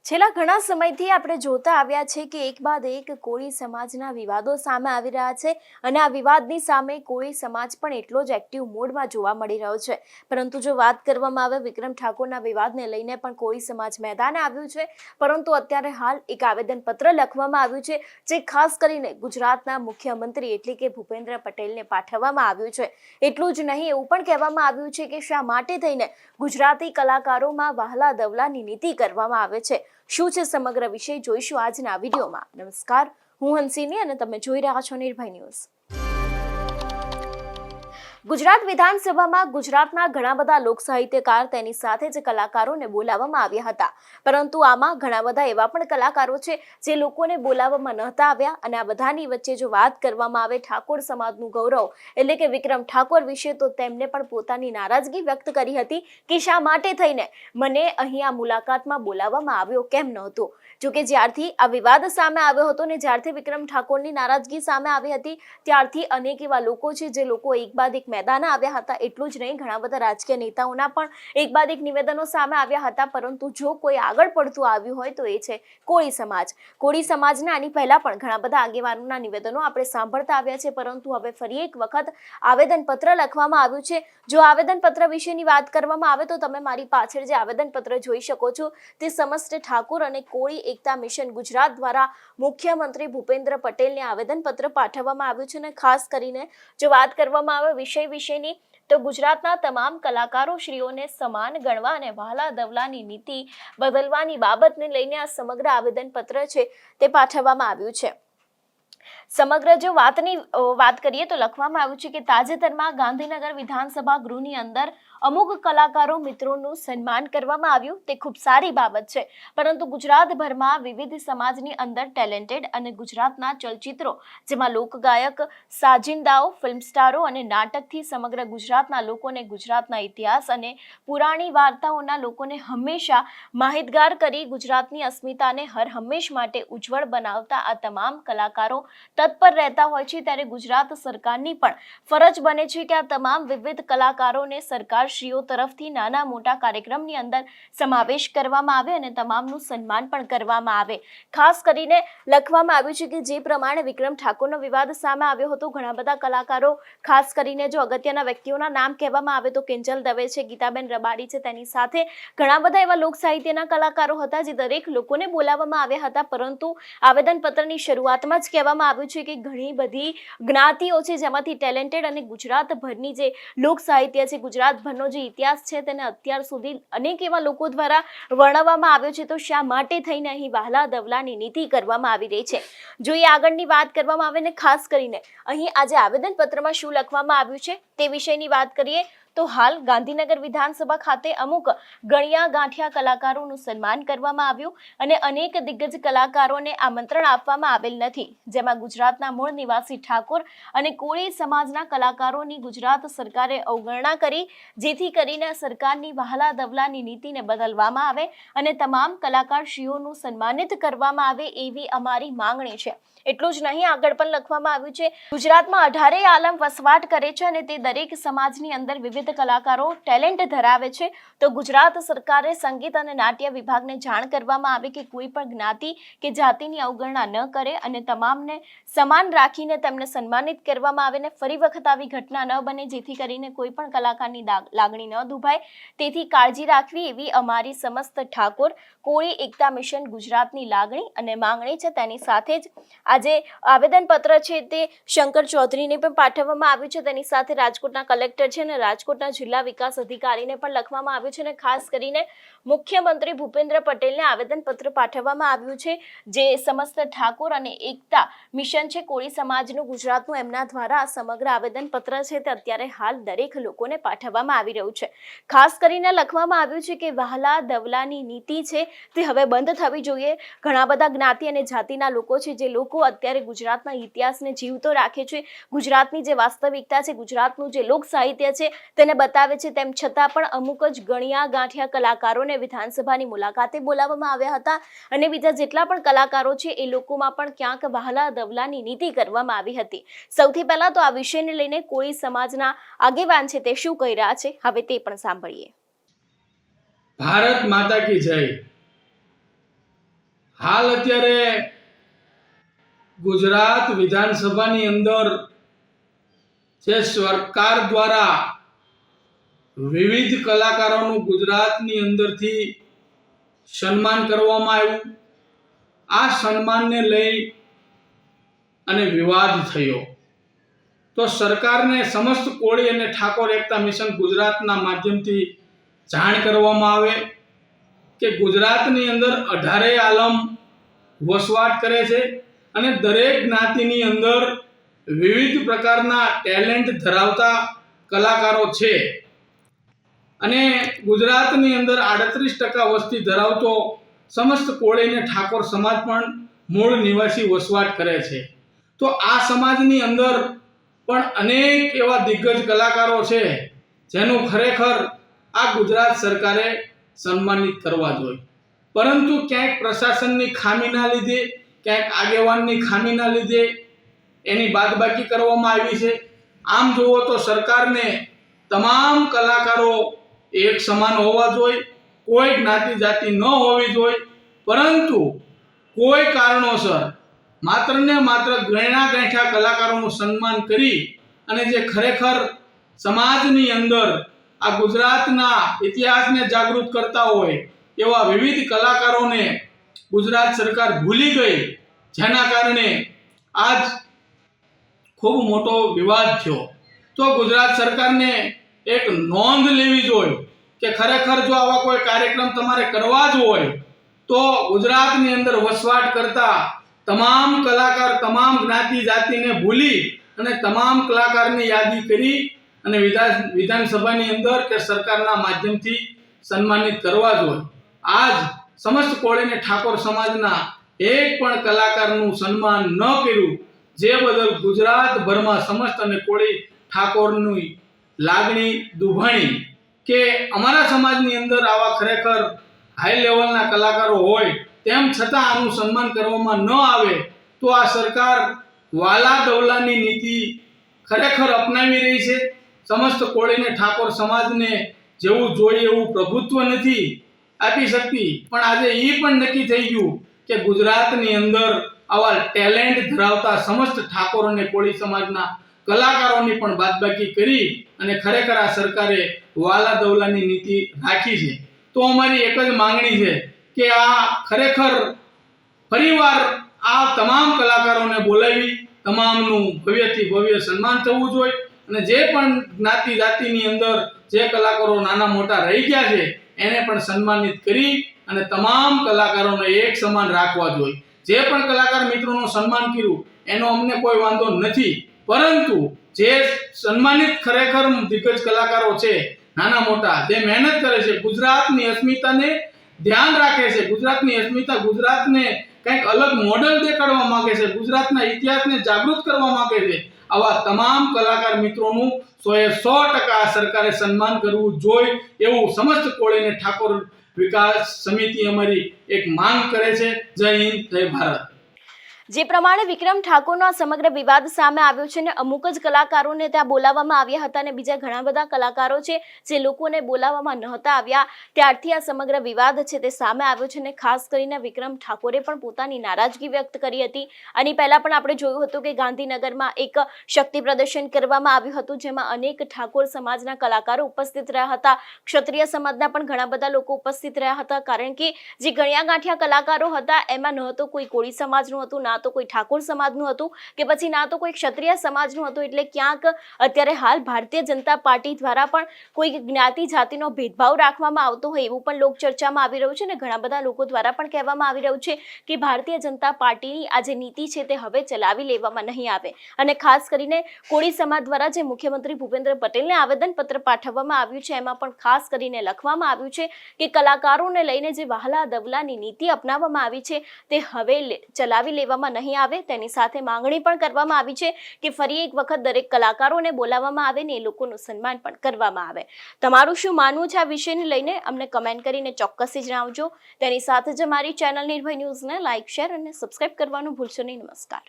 છેલ્લા ઘણા સમયથી આપણે જોતા આવ્યા છે કે એક બાદ એક કોળી સમાજના વિવાદો સામે આવી રહ્યા છે અને આ વિવાદની સામે કોળી સમાજ પણ એટલો જ એક્ટિવ મોડમાં જોવા મળી રહ્યો છે। પરંતુ જો વાત કરવામાં આવે વિક્રમ ઠાકોરના વિવાદને લઈને પણ કોળી સમાજ મેદાને આવ્યું છે, પરંતુ અત્યારે હાલ એક આવેદનપત્ર લખવામાં આવ્યું છે જે ખાસ કરીને ગુજરાતના મુખ્યમંત્રી એટલે કે ભૂપેન્દ્ર પટેલને પાઠવવામાં આવ્યું છે। એટલું જ નહીં, એવું પણ કહેવામાં આવ્યું છે કે શા માટે થઈને ગુજરાતી કલાકારોમાં વહાલા દવલાની નીતિ કરવામાં આવે છે। શું છે સમગ્ર વિષય જોઈશું આજના વિડીયોમાં। નમસ્કાર, હું હંસિની અને તમે જોઈ રહ્યા છો નિર્ભય ન્યૂઝ। ગુજરાત વિધાનસભામાં ગુજરાતના ઘણા બધા લોક સાહિત્યકાર તેની સાથે જ કલાકારોને બોલાવવામાં આવ્યા હતા, પરંતુ આમાં ઘણા બધા એવા પણ કલાકારો છે જે લોકોને બોલાવવામાં નહોતા આવ્યા અને આ બધાની વચ્ચે જો વાત કરવામાં આવે ઠાકોર સમાજનું ગૌરવ એટલે કે વિક્રમ ઠાકોર વિશે, તો તેમને પણ પોતાની નારાજગી વ્યક્ત કરી હતી કે શા માટે થઈને મને અહીં આ મુલાકાતમાં બોલાવવામાં આવ્યો કેમ નહોતો। જોકે જ્યારથી આ વિવાદ સામે આવ્યો હતો ને જ્યારથી વિક્રમ ઠાકોરની નારાજગી સામે આવી હતી ત્યારથી અનેક એવા લોકો છે જે લોકો એક બાદ એક મેદાને આવ્યા હતા। એટલું જ નહીં, ઘણા બધા રાજકીય નેતાઓના પણ એક બાદ એક નિવેદનો સામે આવ્યા હતા, પરંતુ જો કોઈ આગળ પડતું આવ્યું હોય તો એ છે કોળી સમાજ। કોળી સમાજના આની પહેલા પણ ઘણા બધા આગેવાનોના નિવેદનો આપણે સાંભળતા આવ્યા છે, પરંતુ હવે ફરી એક વખત આવેદનપત્ર લખવામાં આવ્યું છે। જો આવેદનપત્ર વિશેની વાત કરવામાં આવે તો તમે મારી પાછળ જે આવેદનપત્ર જોઈ શકો છો તે સમસ્ત ઠાકોર અને કોળી એકતા મિશન ગુજરાત દ્વારા મુખ્યમંત્રી ભૂપેન્દ્ર પટેલને આવેદનપત્ર પાઠવવામાં આવ્યું છે। અને ખાસ કરીને જો વાત કરવામાં આવે વિષય વિશેની તો ગુજરાતના તમામ કલાકારો શ્રીઓને સમાન ગણવા અને વહાલા દવલાની નીતિ બદલવાની બાબતને લઈને આ સમગ્ર આવેદનપત્ર છે તે પાઠવવામાં આવ્યું છે। સમગ્ર જો વાત કરીએ તો લખવામાં આવ્યું છે કે તાજેતરમાં ગાંધીનગર વિધાનસભા ગૃહની અંદર અમુક કલાકારો મિત્રોનું સન્માન કરવામાં આવ્યું, તે ખૂબ સારી બાબત છે, પરંતુ ગુજરાતભરમાં વિવિધ સમાજની અંદર ટેલેન્ટેડ અને ગુજરાતના ચલચિત્રો જેમાં લોકગાયક, સાજિંદાઓ, ફિલ્મ સ્ટારો અને નાટકથી સમગ્ર ગુજરાતના લોકોને ગુજરાતના ઇતિહાસ અને પુરાણી વાર્તાઓના લોકોને હંમેશા માહિતગાર કરી ગુજરાતની અસ્મિતાને હર હંમેશ માટે ઉજ્જવળ બનાવતા આ તમામ કલાકારો તત્પર રહેતા હોય છે, ત્યારે ગુજરાત સરકારની પણ ફરજ બને છે કે આ તમામ વિવિધ કલાકારોને સરકારશ્રીઓ તરફથી નાના મોટા કાર્યક્રમની અંદર સમાવેશ કરવામાં આવે અને તમામનું સન્માન પણ કરવામાં આવે। ખાસ કરીને લખવામાં આવ્યું છે કે જે પ્રમાણે વિક્રમ ઠાકોરનો વિવાદ સામે આવ્યો હતો, ઘણા બધા કલાકારો, ખાસ કરીને જો અગત્યના વ્યક્તિઓના નામ કહેવામાં આવે તો કિંજલ દવે છે, ગીતાબેન રબારી છે, તેની સાથે ઘણા બધા એવા લોક સાહિત્યના કલાકારો હતા જે દરેક લોકોને બોલાવવામાં આવ્યા હતા, પરંતુ આવેદનપત્રની શરૂઆતમાં જ કહેવામાં આવ્યું છે કે ઘણી બધી જ્ઞાતિઓ છે જેમાંથી ટેલેન્ટેડ અને ગુજરાતભરની જે લોક સાહિત્ય છે, ગુજરાતભરનો જે ઇતિહાસ છે તેને અત્યાર સુધી અનેક એવા લોકો દ્વારા વર્ણવવામાં આવ્યો છે, તો શા માટે થઈને અહીં વહાલા દવલાની નીતિ કરવામાં આવી રહી છે। જો એ આગળની વાત કરવામાં આવે ને ખાસ કરીને અહીં આજે આવેદનપત્રમાં શું લખવામાં આવ્યું છે તે વિષયની વાત કરીએ તો હાલ ગાંધીનગર વિધાનસભા ખાતે અમુક ગણ્યા ગાંઠિયા કલાકારોનું સન્માન કરવામાં આવ્યું અને અનેક દિગ્ગજ કલાકારોને આમંત્રણ આપવામાં આવેલ નથી, જેમાં ગુજરાતના મૂળ નિવાસી ઠાકોર અને કોળી સમાજના કલાકારોની ગુજરાત સરકારે અવગણના કરી, જેથી કરીને સરકારની વહાલા દવલાની નીતિને બદલવામાં આવે અને તમામ કલાકારશ્રીઓનું સન્માનિત કરવામાં આવે એવી અમારી માંગણી છે। એટલું જ નહીં, આગળ પણ લખવામાં આવ્યું છે ગુજરાતમાં 18 આલમ વસવાટ કરે છે અને તે દરેક સમાજની અંદર વિવિધ કલાકારો ટેલેન્ટ ધરાવે છે, તો ગુજરાત સરકારે સંગીત અને નાટ્ય વિભાગને જાણ કરવામાં આવે કે કોઈ પણ જ્ઞાતિ કે જાતિની અવગણના ન કરે અને તમામને સમાન રાખીને તેમને સન્માનિત કરવામાં આવે ને ફરી વખત આવી ઘટના ન બને, જેથી કરીને કોઈ પણ કલાકારની લાગણી ન દુભાય, તેથી કાળજી રાખવી એવી અમારી સમસ્ત ઠાકોર કોળી એકતા મિશન ગુજરાતની લાગણી અને માંગણી છે। તેની સાથે જ આજે આવેદનપત્ર છે તે શંકર ચૌધરીને પણ પાઠવવામાં આવ્યું છે, તેની સાથે રાજકોટના કલેક્ટર છે અને રાજકોટના જિલ્લા વિકાસ અધિકારીને પણ લખવામાં આવ્યું છે અને ખાસ કરીને મુખ્યમંત્રી ભૂપેન્દ્ર પટેલને આવેદનપત્ર પાઠવવામાં આવ્યું છે, જે સમસ્ત ઠાકોર અને એકતા મિશન છે કોળી સમાજનું ગુજરાતનું, એમના દ્વારા આ સમગ્ર આવેદનપત્ર છે તે અત્યારે હાલ દરેક લોકોને પાઠવવામાં આવી રહ્યું છે। ખાસ કરીને લખવામાં આવ્યું છે કે વહાલા દવલાની નીતિ છે તે હવે બંધ થવી જોઈએ। ઘણા બધા જ્ઞાતિ અને જાતિના લોકો છે જે લોકો અત્યારે ગુજરાતના ઇતિહાસને જીવતો રાખે છે, ગુજરાતની જે વાસ્તવિકતા છે, ગુજરાતનું જે લોક સાહિત્ય છે તેને બતાવે છે, તેમ છતાં પણ અમુક જ ગણ્યા ગાંઠિયા કલાકારોને વિધાનસભાની મુલાકાતે બોલાવવામાં આવ્યા હતા અને બીજા જેટલા પણ કલાકારો છે એ લોકોમાં પણ ક્યાંક વહાલા દવલાની નીતિ કરવામાં આવી હતી। સૌથી પહેલા તો આ વિષયને લઈને કોળી સમાજના આગેવાન છે તે શું કહી રહ્યા છે હવે તે પણ સાંભળીએ। ભારત માતા કી જય। હાલ અત્યારે ગુજરાત વિધાનસભાની અંદર જે સરકાર દ્વારા વિવિધ કલાકારોનું ગુજરાતની અંદરથી સન્માન કરવામાં આવ્યું. આ સન્માનને લઈ અને વિવાદ થયો. તો સરકારને સમસ્ત કોળી અને ઠાકોર એકતા મિશન ગુજરાતના માધ્યમથી જાણ કરવામાં આવે કે ગુજરાતની અંદર 18 આલમ વસવાટ કરે છે અને દરેક જ્ઞાતિની અંદર વિવિધ પ્રકારના ટેલેન્ટ ધરાવતા કલાકારો છે અને ગુજરાતની અંદર 38% વસ્તી ધરાવતો સમસ્ત કોળી અને ઠાકોર સમાજ પણ મૂળ નિવાસી વસવાટ કરે છે. તો આ સમાજની અંદર પણ અનેક એવા દિગ્ગજ કલાકારો છે જેનું ખરેખર આ ગુજરાત સરકારે સન્માનિત કરવા જોઈએ, પરંતુ ક્યાંક પ્રશાસનની ખામીના લીધે, ક્યાંક આગેવાનની ખામીના લીધે એની બાદબાકી કરવામાં આવી છે. આમ જુઓ તો સરકારને તમામ કલાકારો એક સમાન હોવા જોઈએ, કોઈ જ્ઞાતિ જાતિ ન હોવી જોઈએ, પરંતુ કોઈ કારણોસર માત્ર ને માત્ર ગણ્યા ગાંઠ્યા કલાકારોનું સન્માન કરી અને જે ખરેખર સમાજની અંદર આ ગુજરાતના ઇતિહાસને જાગૃત કરતા હોય એવા વિવિધ કલાકારોને ગુજરાત સરકાર ભૂલી ગઈ, જેના કારણે આજ ખૂબ મોટો વિવાદ થયો. તો ગુજરાત સરકારને એક નોંધ લેવી જોઈએ કે ખરેખર જો આવા કોઈ કાર્યક્રમ તમારે કરવા જ હોય તો ગુજરાતની અંદર વસવાટ કરતા તમામ કલાકાર, તમામ જ્ઞાતિ જાતિને ભૂલી અને તમામ કલાકારની યાદી કરી અને વિધાનસભાની અંદર કે સરકારના માધ્યમથી સન્માનિત કરવા જોઈએ. આજ સમસ્ત કોળી અને ઠાકોર સમાજના એક પણ કલાકારનું સન્માન ન કર્યું, જે બદલ ગુજરાતભરમાં સમસ્ત અને કોળી ઠાકોરની લાગણી દુભાણી કે અમારા સમાજની અંદર આવા ખરેખર હાઈ લેવલના કલાકારો હોય તેમ છતાં આનું સન્માન કરવામાં ન આવે તો આ સરકાર વાલા દવલાની નીતિ ખરેખર અપનાવી રહી છે. સમસ્ત કોળીને ઠાકોર સમાજને જેવું જોઈએ એવું પ્રભુત્વ નથી આપી શકતી, પણ આજે એ પણ નક્કી થઈ ગયું કે ગુજરાતની અંદર આવા ટેલેન્ટ ધરાવતા સમસ્ત ઠાકોર અને કોળી સમાજના કલાકારોની પણ બાદબાકી કરી અને ખરેખર આ સરકારે વાલા દવલાની નીતિ રાખી છે. તો અમારી એક જ માંગણી છે કે આ ખરેખર ફરીવાર આ તમામ કલાકારોને બોલાવી તમામનું ભવ્યથી ભવ્ય સન્માન થવું જોઈએ અને જે પણ જ્ઞાતિ જાતિની અંદર જે કલાકારો નાના મોટા રહી ગયા છે એને પણ સન્માનિત કરી અને તમામ કલાકારોને એક સમાન રાખવા જોઈએ. જે પણ કલાકાર મિત્રોનું સન્માન કર્યું એનો અમને કોઈ વાંધો નથી, પરંતુ જે સન્માનિત ખરેખર દિગ્ગજ કલાકારો છે નાના મોટા, જે મહેનત કરે છે, ગુજરાતની અસ્મિતાને ધ્યાન રાખે છે, ગુજરાતની અસ્મિતા, ગુજરાતને કંઈક અલગ મોડેલ દેખાડવા માંગે છે, ગુજરાતના ઇતિહાસને જાગૃત કરવા માંગે છે, આવા તમામ કલાકાર મિત્રોનું 100% સરકારે સન્માન કરવું જોઈએ એવું સમસ્ત કોળી અને ઠાકોર વિકાસ સમિતિ અમારી એક માંગ કરે છે. જય હિન્દ, જય ભારત. જે પ્રમાણે વિક્રમ ઠાકોરનો આ સમગ્ર વિવાદ સામે આવ્યો છે ને અમુક જ કલાકારોને ત્યાં બોલાવવામાં આવ્યા હતા અને બીજા ઘણા બધા કલાકારો છે જે લોકોને બોલાવવામાં નહોતા આવ્યા, ત્યારથી આ સમગ્ર વિવાદ છે તે સામે આવ્યો છે. અને ખાસ કરીને વિક્રમ ઠાકોરે પણ પોતાની નારાજગી વ્યક્ત કરી હતી. આની પહેલા પણ આપણે જોયું હતું કે ગાંધીનગરમાં એક શક્તિ પ્રદર્શન કરવામાં આવ્યું હતું, જેમાં અનેક ઠાકોર સમાજના કલાકારો ઉપસ્થિત રહ્યા હતા, ક્ષત્રિય સમાજના પણ ઘણા બધા લોકો ઉપસ્થિત રહ્યા હતા, કારણ કે જે ગણ્યા ગાંઠ્યા કલાકારો હતા એમાં ન તો કોઈ કોળી સમાજનું હતું, ના તો કોઈ ઠાકોર સમાજનું હતું કે પછી ના તો કોઈ ક્ષત્રિય સમાજનું હતું. એટલે ક્યાંક અત્યારે હાલ ભારતીય જનતા પાર્ટી દ્વારા પણ કોઈ જ્ઞાતિ જાતિનો ભેદભાવ રાખવામાં આવતો હોય એવું પણ લોક ચર્ચામાં આવી રહ્યું છે અને ઘણા બધા લોકો દ્વારા પણ કહેવામાં આવી રહ્યું છે કે ભારતીય જનતા પાર્ટીની આ જે નીતિ છે તે હવે ચલાવી લેવામાં નહીં આવે. અને ખાસ કરીને કોળી સમાજ દ્વારા જે મુખ્યમંત્રી ભૂપેન્દ્ર પટેલને આવેદનપત્ર પાઠવવામાં આવ્યું છે એમાં પણ ખાસ કરીને લખવામાં આવ્યું છે કે કલાકારોને લઈને જે વહાલા દવલાની નીતિ અપનાવવામાં આવી છે તે હવે ચલાવી લેવામાં નહીં આવે. તેની સાથે માંગણી પણ કરવામાં આવી છે કે ફરી એક વખત દરેક કલાકારોને બોલાવવામાં આવે ને એ લોકોનું સન્માન પણ કરવામાં આવે. તમારું શું માનવું છે આ વિષયને લઈને અમને કમેન્ટ કરીને ચોક્કસથી જણાવજો. તેની સાથે જ અમારી ચેનલ નિર્ભય ન્યૂઝને લાઇક, શેર અને સબસ્ક્રાઇબ કરવાનું ભૂલશો નહીં. નમસ્કાર.